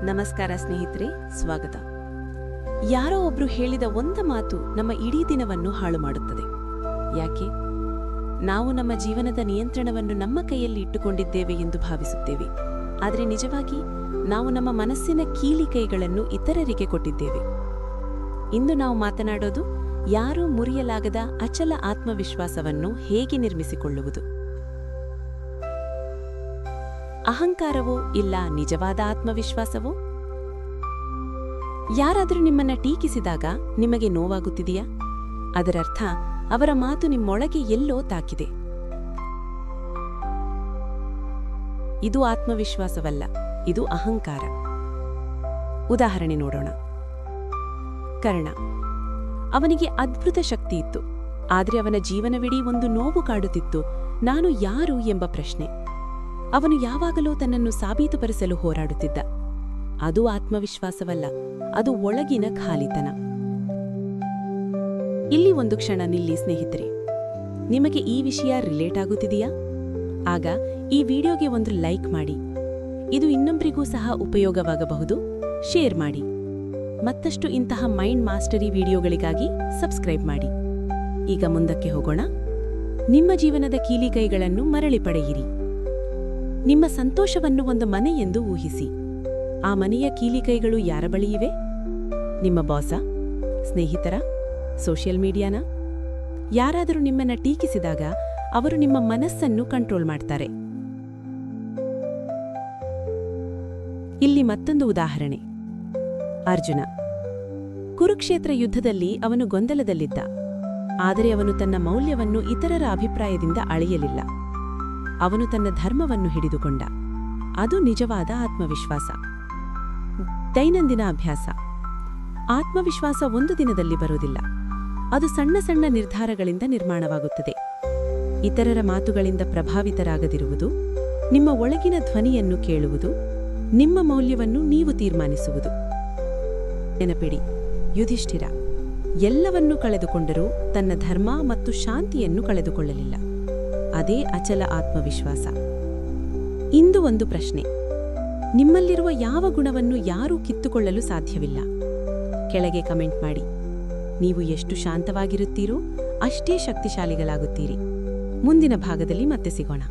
ನಮಸ್ಕಾರ ಸ್ನೇಹಿತರೆ, ಸ್ವಾಗತ. ಯಾರೋ ಒಬ್ರು ಹೇಳಿದ ಒಂದು ಮಾತು ನಮ್ಮ ಇಡೀ ದಿನವನ್ನು ಹಾಳು ಮಾಡುತ್ತದೆ. ಯಾಕೆ? ನಾವು ನಮ್ಮ ಜೀವನದ ನಿಯಂತ್ರಣವನ್ನು ನಮ್ಮ ಕೈಯಲ್ಲಿ ಇಟ್ಟುಕೊಂಡಿದ್ದೇವೆ ಎಂದು ಭಾವಿಸುತ್ತೇವೆ. ಆದರೆ ನಿಜವಾಗಿ ನಾವು ನಮ್ಮ ಮನಸ್ಸಿನ ಕೀಲಿ ಕೈಗಳನ್ನು ಇತರರಿಗೆ ಕೊಟ್ಟಿದ್ದೇವೆ. ಇಂದು ನಾವು ಮಾತನಾಡೋದು ಯಾರೂ ಮುರಿಯಲಾಗದ ಅಚಲ ಆತ್ಮವಿಶ್ವಾಸವನ್ನು ಹೇಗೆ ನಿರ್ಮಿಸಿಕೊಳ್ಳುವುದು. ಅಹಂಕಾರವೋ ಇಲ್ಲ ನಿಜವಾದ ಆತ್ಮವಿಶ್ವಾಸವೋ? ಯಾರಾದರೂ ನಿಮ್ಮನ್ನ ಟೀಕಿಸಿದಾಗ ನಿಮಗೆ ನೋವಾಗುತ್ತಿದೆಯಾ? ಅದರರ್ಥ ಅವರ ಮಾತು ನಿಮ್ಮೊಳಗೆ ಎಲ್ಲೋ ತಾಕಿದೆ. ಇದು ಆತ್ಮವಿಶ್ವಾಸವಲ್ಲ, ಇದು ಅಹಂಕಾರ. ಉದಾಹರಣೆ ನೋಡೋಣ. ಕರ್ಣ. ಅವನಿಗೆ ಅದ್ಭುತ ಶಕ್ತಿ ಇತ್ತು, ಆದರೆ ಅವನ ಜೀವನವಿಡೀ ಒಂದು ನೋವು ಕಾಡುತ್ತಿತ್ತು. ನಾನು ಯಾರು ಎಂಬ ಪ್ರಶ್ನೆ. ಅವನು ಯಾವಾಗಲೂ ತನ್ನನ್ನು ಸಾಬೀತುಪಡಿಸಲು ಹೋರಾಡುತ್ತಿದ್ದ. ಅದು ಆತ್ಮವಿಶ್ವಾಸವಲ್ಲ, ಅದು ಒಳಗಿನ ಖಾಲಿತನ. ಇಲ್ಲಿ ಒಂದು ಕ್ಷಣ ನಿಲ್ಲಿ ಸ್ನೇಹಿತರೆ. ನಿಮಗೆ ಈ ವಿಷಯ ರಿಲೇಟ್ ಆಗುತ್ತಿದೆಯಾ? ಆಗ ಈ ವಿಡಿಯೋಗೆ ಒಂದು ಲೈಕ್ ಮಾಡಿ. ಇದು ಇನ್ನೊಬ್ಬರಿಗೂ ಸಹ ಉಪಯೋಗವಾಗಬಹುದು. ಶೇರ್ ಮಾಡಿ. ಮತ್ತಷ್ಟು ಇಂತಹ ಮೈಂಡ್ ಮಾಸ್ಟರಿ ವಿಡಿಯೋಗಳಿಗಾಗಿ ಸಬ್ಸ್ಕ್ರೈಬ್ ಮಾಡಿ. ಈಗ ಮುಂದಕ್ಕೆ ಹೋಗೋಣ. ನಿಮ್ಮ ಜೀವನದ ಕೀಲಿಕೈಗಳನ್ನು ಮರಳಿ ಪಡೆಯಿರಿ. ನಿಮ್ಮ ಸಂತೋಷವನ್ನು ಒಂದು ಮನೆ ಎಂದು ಊಹಿಸಿ. ಆ ಮನೆಯ ಕೀಲಿಕೈಗಳು ಯಾರ ಬಳಿ ಇವೆ? ನಿಮ್ಮ ಬಾಸ, ಸ್ನೇಹಿತರ, ಸೋಷಿಯಲ್ ಮೀಡಿಯಾನ? ಯಾರಾದರೂ ನಿಮ್ಮನ್ನ ಟೀಕಿಸಿದಾಗ ಅವರು ನಿಮ್ಮ ಮನಸ್ಸನ್ನು ಕಂಟ್ರೋಲ್ ಮಾಡ್ತಾರೆ. ಇಲ್ಲಿ ಮತ್ತೊಂದು ಉದಾಹರಣೆ. ಅರ್ಜುನ. ಕುರುಕ್ಷೇತ್ರ ಯುದ್ಧದಲ್ಲಿ ಅವನು ಗೊಂದಲದಲ್ಲಿದ್ದ. ಆದರೆ ಅವನು ತನ್ನ ಮೌಲ್ಯವನ್ನು ಇತರರ ಅಭಿಪ್ರಾಯದಿಂದ ಅಳೆಯಲಿಲ್ಲ. ಅವನು ತನ್ನ ಧರ್ಮವನ್ನು ಹಿಡಿದುಕೊಂಡ. ಅದು ನಿಜವಾದ ಆತ್ಮವಿಶ್ವಾಸ. ದೈನಂದಿನ ಅಭ್ಯಾಸ. ಆತ್ಮವಿಶ್ವಾಸ ಒಂದು ದಿನದಲ್ಲಿ ಬರುವುದಿಲ್ಲ. ಅದು ಸಣ್ಣ ಸಣ್ಣ ನಿರ್ಧಾರಗಳಿಂದ ನಿರ್ಮಾಣವಾಗುತ್ತದೆ. ಇತರರ ಮಾತುಗಳಿಂದ ಪ್ರಭಾವಿತರಾಗದಿರುವುದು, ನಿಮ್ಮ ಒಳಗಿನ ಧ್ವನಿಯನ್ನು ಕೇಳುವುದು, ನಿಮ್ಮ ಮೌಲ್ಯವನ್ನು ನೀವು ತೀರ್ಮಾನಿಸುವುದು. ನೆನಪಿಡಿ, ಯುಧಿಷ್ಠಿರ ಎಲ್ಲವನ್ನೂ ಕಳೆದುಕೊಂಡರೂ ತನ್ನ ಧರ್ಮ ಮತ್ತು ಶಾಂತಿಯನ್ನು ಕಳೆದುಕೊಳ್ಳಲಿಲ್ಲ. ಅದೇ ಅಚಲ ಆತ್ಮವಿಶ್ವಾಸ. ಇಂದು ಒಂದು ಪ್ರಶ್ನೆ. ನಿಮ್ಮಲ್ಲಿರುವ ಯಾವ ಗುಣವನ್ನು ಯಾರೂ ಕಿತ್ತುಕೊಳ್ಳಲು ಸಾಧ್ಯವಿಲ್ಲ? ಕೆಳಗೆ ಕಮೆಂಟ್ ಮಾಡಿ. ನೀವು ಎಷ್ಟು ಶಾಂತವಾಗಿರುತ್ತೀರೋ ಅಷ್ಟೇ ಶಕ್ತಿಶಾಲಿಗಳಾಗುತ್ತೀರಿ. ಮುಂದಿನ ಭಾಗದಲ್ಲಿ ಮತ್ತೆ ಸಿಗೋಣ.